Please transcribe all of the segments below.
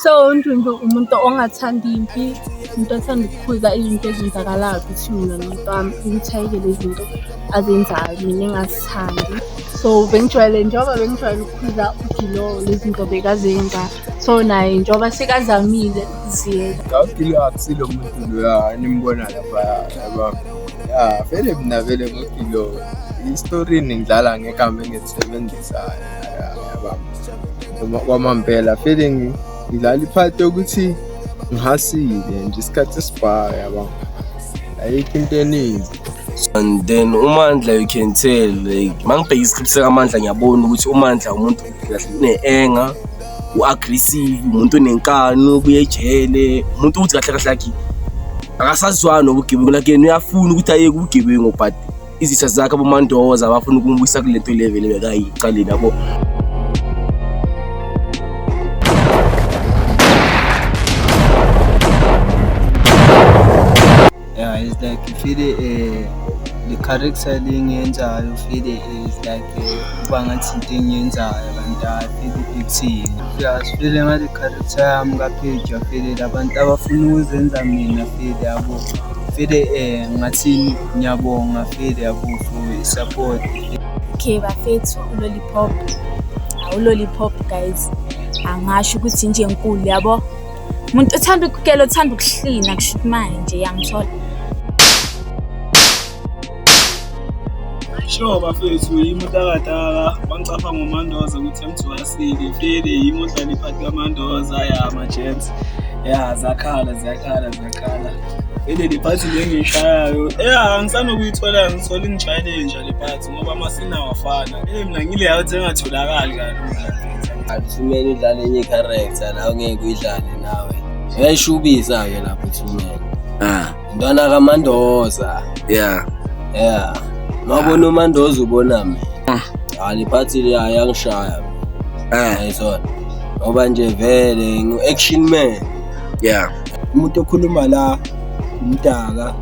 So uNdundlu umuntu ongathanda impi, umuntu othanda ukukhuza izinto ezenzakalayo between mina nomuntu wami, ukuthi ayeke lezi zinto azenzayo mina engazithandi. So njengoba bengijwayele ukukhuza uGilo lezi zinto bekazenza, so naye njengoba sekazamile ukuziyeka. uGilo akusilo umuntu loya nimbona lapha yabo. Vele mina vele ngoGilo i-story ngidlala ngegama engilisebenzisa yabo. Kwamambela vele ngidlala ipart yokuthi ngihasile nje isikhathi esibhaya yabo. Ayikho into eningi. And then uMandla, you can tell like mangibheka iscript sikaMandla ngiyabona ukuthi uMandla umuntu kahle une-anger, u-aggressive, umuntu onenkani, ubuye ejele, umuntu uthi kahle kahle like akasazwana nobugebengu, like uyafuna ukuthi ayeke ubugebengu but izitha zakhe abomandoza abafuna ukumbuyisa kule nto level ebekayicaleni yabo. Yeah, it's like you feel the character lengiyenzayo feel is like kuba ngathi into engiyenzayo abantu feel ikuthini. Yeah, feel ngathi character yami kapage feel abantu abafuna ukuzenza mina feel yabo. Feel ngathi ngiyabonga feel yabo for support. Okay bafethu uLollipop guys angasho ukuthi nje enkulu yabo. Umuntu othanda ukukela othanda ukuhlina kusho manje yangithola. Sure bafethu yimuntu akadala bangicapha ngoMandoza ukuthi emthwasile vele yimuntu odlala iphathi kaMandoza ama-Jets. Yeah, zakhala vele le phathi lengishayayo angisanokuyithola ngithola ingitshayelenja le phathi ngoba amasina awafana. Mina ngile yathi engatholakali kalula. Athumela udlala enye character la ungeke uyidlale nawe. Uyayishubisa-ke lapho Thumela. Intwana kaMandoza. Yeah. Mabona uMandoza ubona mina. Le phathi le ayangishaya. Ayizona. Ngoba nje vele ngu-action man. Yeah. Umuntu okhuluma la umdaka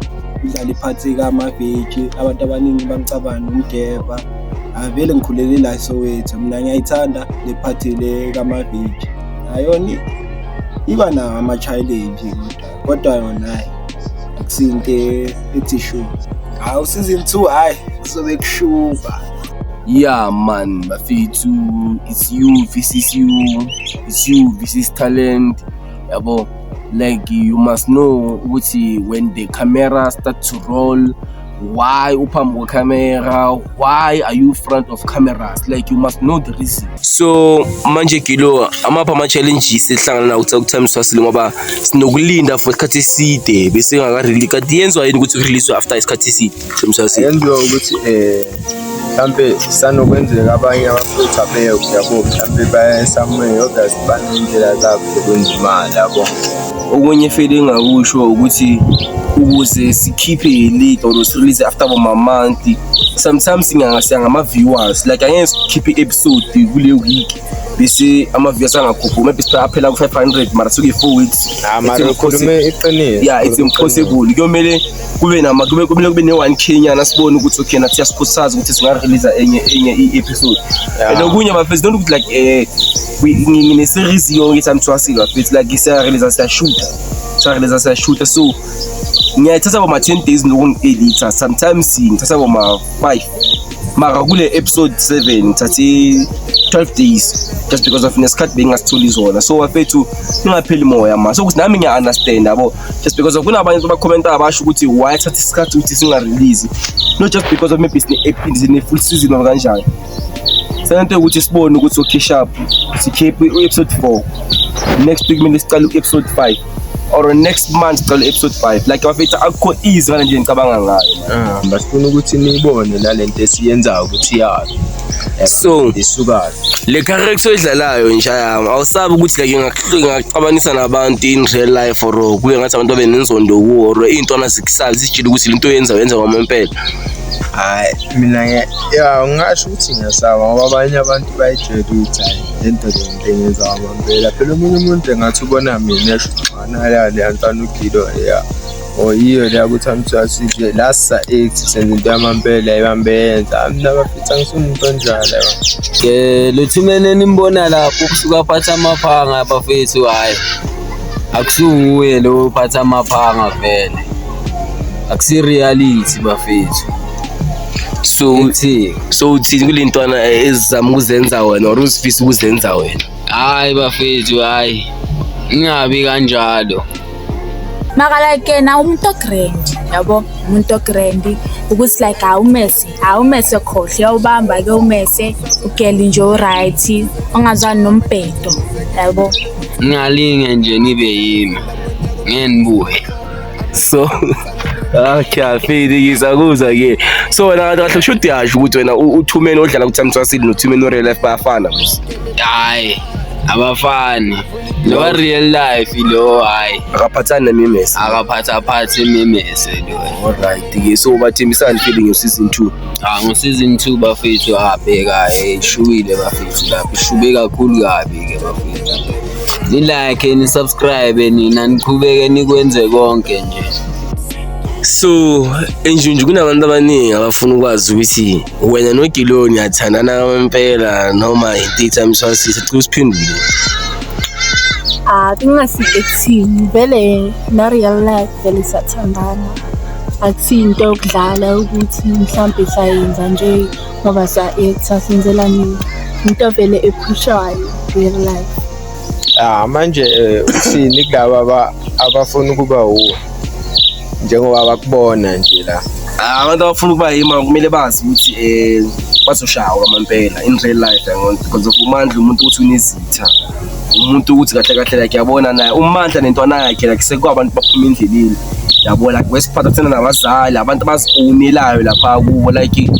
udlala iphathi kaMaviji, abantu abaningi bangicabanga umgeba. Vele ngikhulele la Soweto, mina ngiyayithanda le phathi le kaMaviji. Ayoni iba nawo ama-challenge kodwa yona hayi akusinto ethishu. Season 2 hayi kuzobe kushuba. Yeah man, bafethu, it's you versus you, it's you versus talent yabo. Like you must know ukuthi when the camera start to roll, why uphambi camera, why are you front of cameras, like you must know the reason. So manje Gilo amapha ama-challenges ehlangana nawo time swasile ngoba sinokulinda for isikhathi eside bese ngakarelease kanti yenziwa yini ukuthi urelease after isikhathi eside mswasile? Yenziwa ukuthi mhlambe sanokwenzeka abanye abafutha beyo yabo mhlambe baya somewhere others banendlela zabo zokwenza imali yabo. Okunye feeling ngakusho ukuthi ukuze sikhiphe late or release after a month, sometimes singama viewers like angeke sikhiphe episode kule week bese ama viewers angakhuphuka maybe siphela ku 500 mara suke 4 weeks. Khulume iqiniso. Yeah, it's impossible. Kuyomele kube ne 1K nyana sibone ukuthi okay nathi siyasikhuthaza ukuthi singa release enye episode. And okunye bafethu don't look like ngine series yonke time twasile bafethu like isa release sayashoota so ngiyathatha about 10 days nokungi-edita, sometimes ngithatha about 5 mara kule episode 7 ngithathe 12 days just because of nesikhathi bengasitholi zona. So bafethu ningapheli moya ma, so ukuthi nami ngiya-understand yabo just because of kunabanye abakhomenta abasho ukuthi why thatha isikhathi ukuthi singa-release, not just because of maybe sine-full season or kanjani. Sento ukuthi sibone ukuthi okay sharp sikhiphe episode 4 next week kumele siqale episode 5 or next month siqale episode 5 like bafethu akukho easy kana nje ngicabanga ngayo. Basifuna ukuthi niyibone nalento esiyenzayo ukuthi yazi. So isukayo le character edlalayo nje yami awusabi ukuthi like ngingaqabanisa nabantu in real life or kuye ngathi abantu abenenzondo or intwana zikisazi sijile ukuthi lento yenza kwamempela. Hayi mina ngasho ukuthi ngiyasaba ngoba abanye abantu bayijele ukuthi hayi lento engenza kwamambela phela omunye umuntu engathi ubona mina esho xana yale yantana uGilo or yiyo la ukuthi amthwasi nje la sa act senze into yamampela ibambenza mina bafitha ngisumuntu onjalo lo Thumeni nimbona lapho kusuka phatha amaphanga bafethu hayi akusuye lo phatha amaphanga vele akusi reality bafethu so uthini kulentwana ezizama ukuzenza wena or uzifisa ukuzenza wena hayi bafethu hayi ingabi kanjalo maka like na umuntu grand yabo umuntu grand ukuthi like awumese khohle uyawubamba ke umese ugele nje right ongazani nombhedo yabo ngalinge nje nibe yimi ngenibuye so okay afeyikisa kuza ke so wena kahle should yazi ukuthi wena uThumeni odlala ku Thamthwasile noThumeni o real life bayafana hayi abafani lo real life lo hayi akaphathani nemimese akaphatha imimese lo alright ke so bathemisana feeling yo season 2 ngo season 2 bafethu abheka eshubile bafethu lapho ishube kakhulu kabi ke bafethu ni like ni subscribe nina niqhubeke nikwenze konke nje. So enjunju kunabantu abaningi abafuna ukwazi ukuthi wena noGiloni yathandana ngempela noma into Thamthwasile sicela usiphendule. Kungasi acting vele na real life vele sathandana. Akusinto yokudlala ukuthi mhlawumbe sayenza nje ngoba sa actor senzelani into vele ephushayo real life. Manje uthini kulaba abafuna ukuba uwe njengoba bakubona nje la abantu abafuna ukuba yima kumele bazi ukuthi bazoshawa amampela in real life because of uMandla umuntu uthi unezitha umuntu ukuthi kahle kahle like yabona naye uMandla nentwana yakhe like sekwabantu baphuma endleleni yabona kwesiphatha thina nabazali abantu abazibonelayo lapha kubo like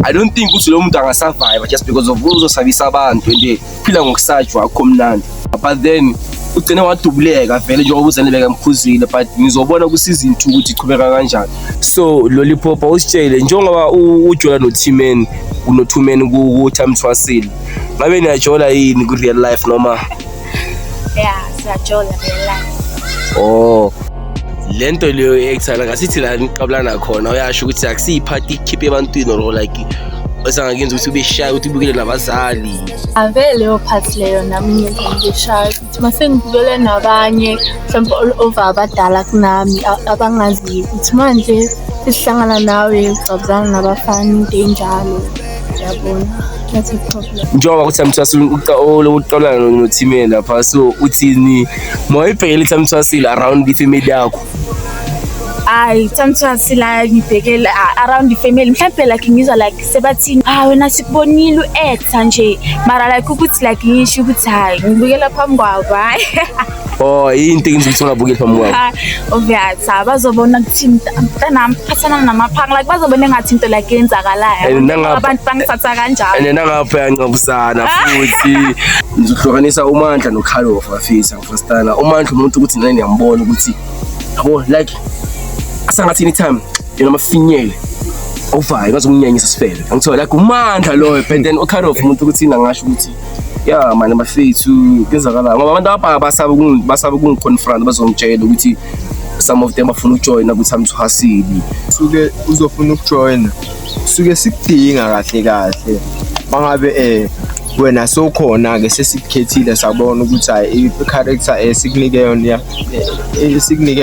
I don't think ukuthi lo muntu angasurvive just because of uzosabisa abantu and phila ngokusajwa akho mnandi but then ugcine wadubuleka vele njengoba uzeneleka emkhuzile but ngizobona ku season 2 ukuthi iqhubeka kanjani. So Lollipop awusitshele njengoba ujola noThumeni unoThumeni ku Thamthwasile ngabe niyajola yini ku real life noma siyajola real life. Oh lento leyo ekthana ngasithi la niqabulana khona uyasho ukuthi akusiphathi ikhiphe ebantwini or like osangakenza ukuthi ube shy ukuthi ubukele nabazali avele ophathi leyo nami ngishaya ukuthi mase ngibukele nabanye mhlawumbe all over abadala kunami abangazi ukuthi manje sihlangana nawe ucabuzana nabafana into enjalo yabona that's a problem njengoba kuthi Thamthwasile uqolana noThumeni lapha so uthini mawuyibhekele Thamthwasile around the family yakho Thamthwasile ngibhekela around the family mhlawumbe like ngizwa like sebathini wena sikubonile uactor nje mara like ukuthi like ngisho ukuthi hayi ngibukela phambi kwabo hayi into engizokuthi ungabukeli phambi kwabo obvious bazobona ukuthi mntanami phathana namaphanga like bazobona ngathi into like yenzakalayo abantu bangithatha kanjalo and nangapha yancabusana futhi ngizohlukanisa uMandla noKhalofa afisa ngifastana uMandla umuntu ukuthi nani ngiyambona ukuthi yabo like asangathi anytime yena mafinyele ovayo bazomnyenyisa sifele ngithola like uMandla loyo but then uKhalofa umuntu ukuthi nangasho ukuthi yeah manje bafethu kezakala ngoba abantu apha basaba ukungiconfront bazongitshela ukuthi some of them bafuna ukujoina ku Thamthwasile suke uzofuna ukujoina suke sikudinga kahle kahle bangabe wena sokhona ke sesikhethile sabona ukuthi hayi i-character esikunike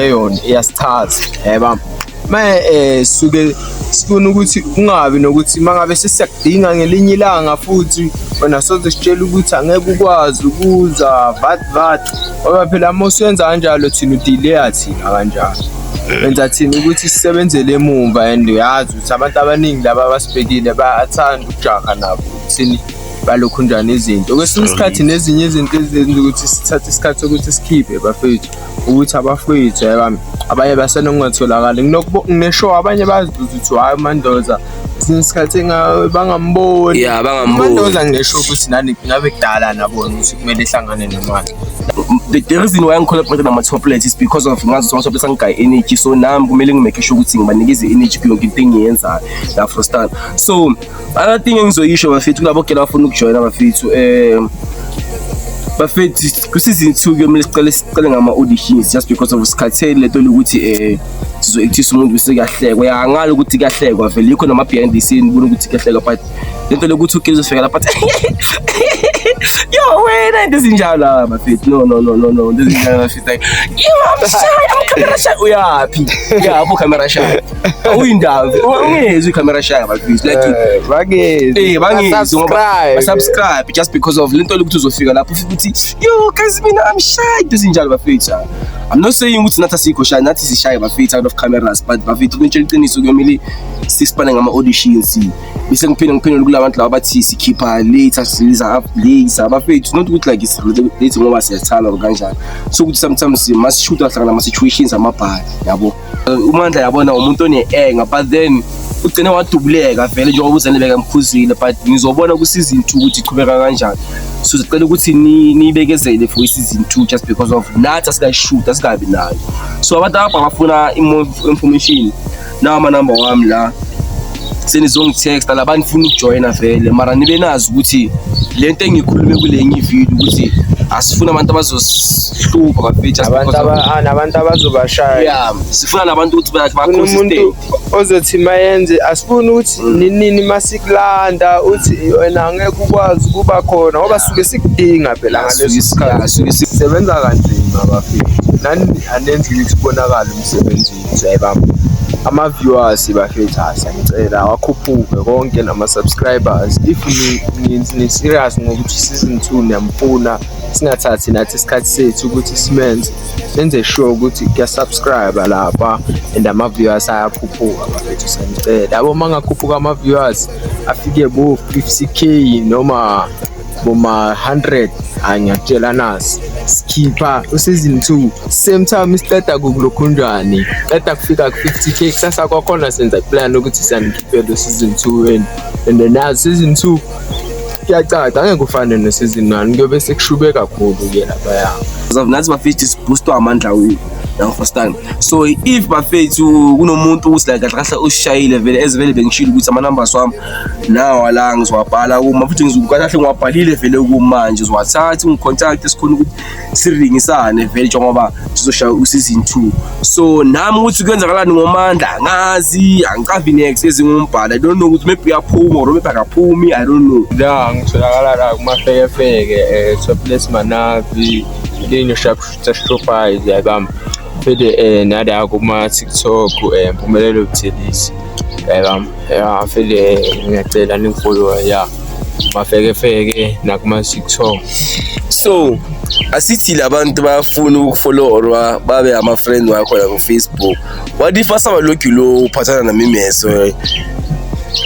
yona iyasithatha yeba suke sifuna ukuthi ungabi nokuthi mangabe sesiyakudinga ngelinye ilanga futhi wena soze sitshela ukuthi angeke ukwazi ukuza vat ngoba phela mosuyenza kanjalo thina udelay thina kanjalo wenza thina ukuthi sisebenzele emumva and uyazi ukuthi abantu abaningi laba abasibhekile bayathanda ukujaha nabo thini balokhu njani izinto kwesinye isikhathi nezinye izinto ezenza ukuthi sithathe isikhathi sokuthi sikhiphe bafethu ukuthi abafethu yabami abanye basenongatholakala ngineshow abanye bazibuza ukuthi hayi Mandoza isikhathi bangamboni Mandoza ngineshow ukuthi nani ngabe kudala nabona ukuthi kumele ihlangane nemali. The reason why I'm collaborating with my top players is because of ngazi zonke top players ngigayi energy so nami kumele ngimake sure ukuthi ngibanikeze energy kuyonke into engiyenza la for start. So other thing engizoyisho bafethu kulabo gela bafuna ukujoina bafethu bafethu kusizini 2 kuyomele siqale ngama-auditions just because of isikhatheli lento lokuthi sizo-actisa umuntu bese kuyahlekwa ngalo ukuthi kuyahlekwa vele yikho nama-behind the scene ubona ukuthi kuyahlekwa but lento lokuthi ugezi uzofika lapha yo wena into ezinjalo bafethu no into ezinjalo bafethu like I'm camera shy uyaphi yabo camera shy awuyindaba ungezwe camera shy bafethu like subscribe just because of lento lokuthi uzofika lapho futhi yo guys mina I'm shy into ezinjalo bafethu. I'm not saying ukuthi nathi asikho shy nathi sishy bafethu out of cameras but bafethu kuntshela iqiniso kuyomele sisipane ngama-auditions bese ngiphinde kulabantu laba bathi sikhipha later siliza up later bafethu not ukuthi like late ngoba siyathanda kanjalo so ukuthi sometimes must shoot ahlangana ama situations amabhali yabo uMandla yabona umuntu one-anger but then ugcine wadubuleka vele njengoba uzaneleka emkhuzile but ngizobona ku season 2 ukuthi iqhubeka kanjani so sicela ukuthi nibekezele for season 2 just because of nathi asikashoot asikabi nayo so abantu apha bafuna information nawo ama-number wami la senizongitexta labantu funa ukujoyina vele mara nibe nazi ukuthi lento engikhulume kule enye video ukuthi asifuna abantu abazosihlupha bafethu abantu abazobashaya yeah sifuna nabantu ukuthi umuntu ozothi mayenze asifuna ukuthi nini masikulanda uthi wena ngeke ukwazi ukuba khona ngoba suke sikudinga phela ngaleso sikhathi suke sisebenza kanzima bafethu nani anenzi ukuthi kubonakala umsebenzi wethu ayibamba ama-viewers bafethu ngicela wakhuphuke konke nama-subscribers if ni serious ngokuthi season 2 niyamfuna singathathi nathi isikhathi sethu ukuthi senze sure ukuthi kuyasubscribe lapha and ama-viewers ayakhuphuka bafethu sengicela yabo mangakhuphuka ama-viewers afike bo 50k noma boma 100 ngiyakutshela nasi sikhipha season 2 same time isiqeda kulokhunjani qeda kufika ku 50k kusasa kwakhona senza plan ukuthi siyanikhiphela season 2 and then season 2 kuyacaca angeke kufane no season 1 kuyobe sekushube kakhulu ke lapha ya nathi bafethu sibooster amandla wethu understand so if bafethu kunomuntu uthi like kahle ushayile vele ezivele bengishilo ukuthi ama-numbers wami nawo la ngizowabhala uma futhi kahle ngiwabhalile vele kumanje uzowathatha ungicontact esikhona ukuthi siringisane vele njengoba sizoshaya season 2 so nami ukuthi kwenzakalani ngomandla ngazi angikavi next ezingumbhala I don't know ukuthi maybe uyaphuma or maybe akaphumi I don't know la ngitholakala la kumafeke Topless Manavi linyo sharpshooter shopper yabamba fede nada kuma TikTok Mpumelelo Buthelezi yabamba fede ngiyacela ningifollow ya mafeke nakuma TikTok so asithi labantu bayafuna ukufollowerwa babe ama friend wakho la ku Facebook what if asabalokhu lo uphathana namimeso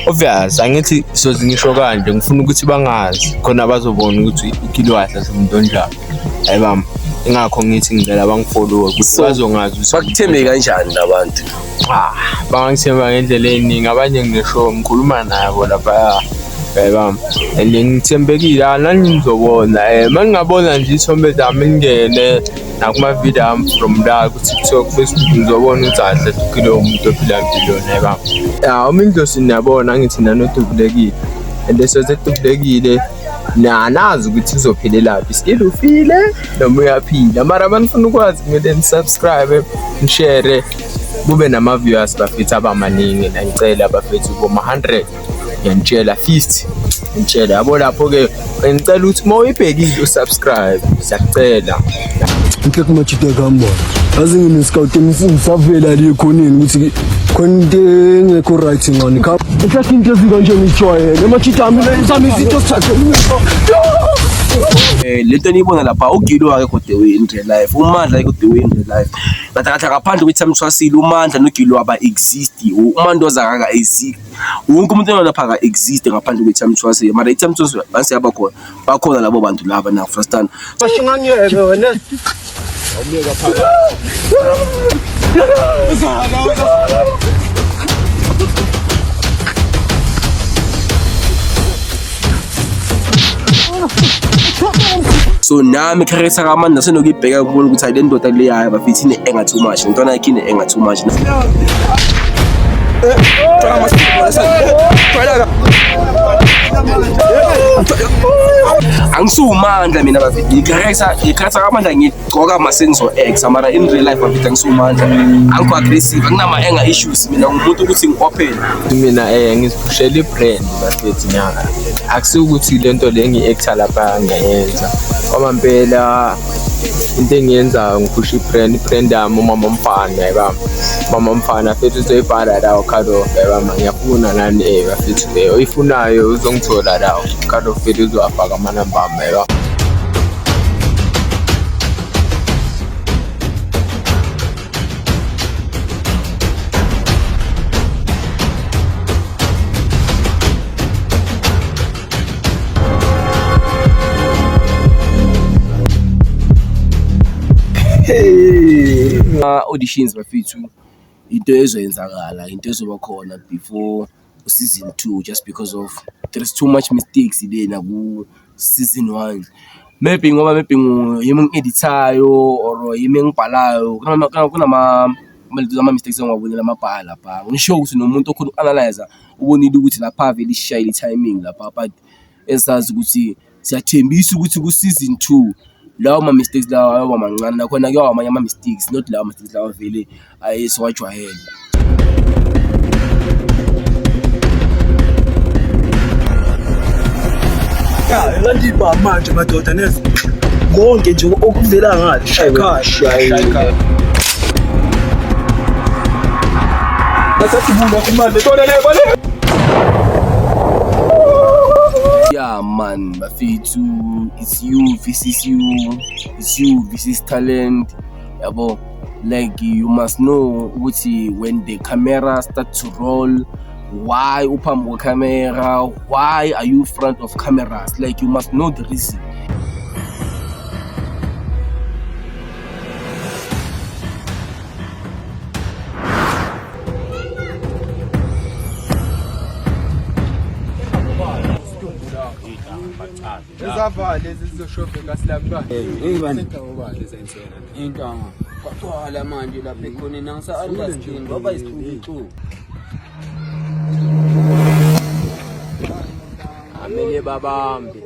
obvious angithi sozingisho kanje ngifuna ukuthi bangazi khona bazobona ukuthi ikilo kahle somuntu onjani ayibamba ingakho ngithi ngicela bangifollow ukuthi bazongazi ukuthi bakuthembe kanjani labantu bangithemba ngendlela eningi abanye ngisho ngikhuluma nabo lapha ayibamba and ngithembekile nani ngizobona mangingabona nje isithombe zami ngene nakuma video am from la ku TikTok Facebook ngizobona ukuthi kahle ukilo umuntu ophila impilo ayibamba umuntu sinabona ngithi nanodubulekile and esezedubulekile nazi ukuthi uzophelelaphi skill ufile noma uyaphila mara banifuna ukwazi kumele nisubscribe nishare kube nama-viewers bafethu abamaningi ngicela bafethu boma 100 ngiyanitshela 50 ngitshela yabo lapho-ke ngicela ukuthi uma uyibhekile usubscribe siyakucela ngikhe kumajida kamba yazi nginescout ngisavela le khoneni ukuthi khona into engekho right ngani ehlathi into ezikanje ngijwayele amajida ami sami izinto sithathe lento niyibona lapha uGilo akekho the way in real life uMandla akekho the way in real life kahle ngaphandle kwethi samthwasile uMandla noGilo aba exist uMandoza akaka exist wonke umuntu lapha aka exist ngaphandle kwethi samthwasile mara ithi samthwasile base yaba khona bakhona labo bantu laba na understand bashinganyeke wena awumeka phakathi so nami character kaMandla senokuyibheka ukubona ukuthi ayile ndoda le yayo bafithine enga too much ngitona yakhe ine enga too much Angisuwumandla mina bafethu ngikhatha amandla ngigcoka ama-sensor X mara in real life bafethu angisuwumandla angikho-aggressive anginama-anger issues mina ngumuntu ukuthi ngi-open mina ngiziphushela i-brand bafethu nyaka akusukuthi lento le ngi-actor lapha ngiyayenza kwamampela into engiyenzayo ngiphusha i-brand yami umama mfana yayibamba umama mfana fethu uzoyibhala lawo khalo yayibamba ngiyafuna nani bafethu oyifunayo uzongithola lawo khalo fethu uzowafaka amanamba ami yayibamba. Auditions bafethu into ezoyenzakala into ezoba khona before season 2 just because of there is too much mistakes lena ku season 1 maybe yimi ngi-editayo or yimi ngibhalayo kunama mistakes engiwabonile amabhala lapha ngisho ukuthi nomuntu okhona uku-analyze ubonile ukuthi lapha vele ishayile timing lapha but esazi ukuthi siyathembisa ukuthi ku season 2 lawo ma-mistakes lawo ayoba mancane nakhona kuyawa amanye ama-mistakes not lawo ma-mistakes lawo vele ayesiwajwayele. Elandiba manje madoda nezi konke nje okuvela ngathi shaykhaya asathibula kumanje tona le bale. Yeah man bafethu it's you versus talent yabo like you must know ukuthi when the camera start to roll why uphambi kwecamera why are you front of cameras like you must know the reason. Ezavale ezizoshophe kasilamba Intanga kwathiwa manje lapha ekhoneni angisa-understand baba isicubicubi amele babambe.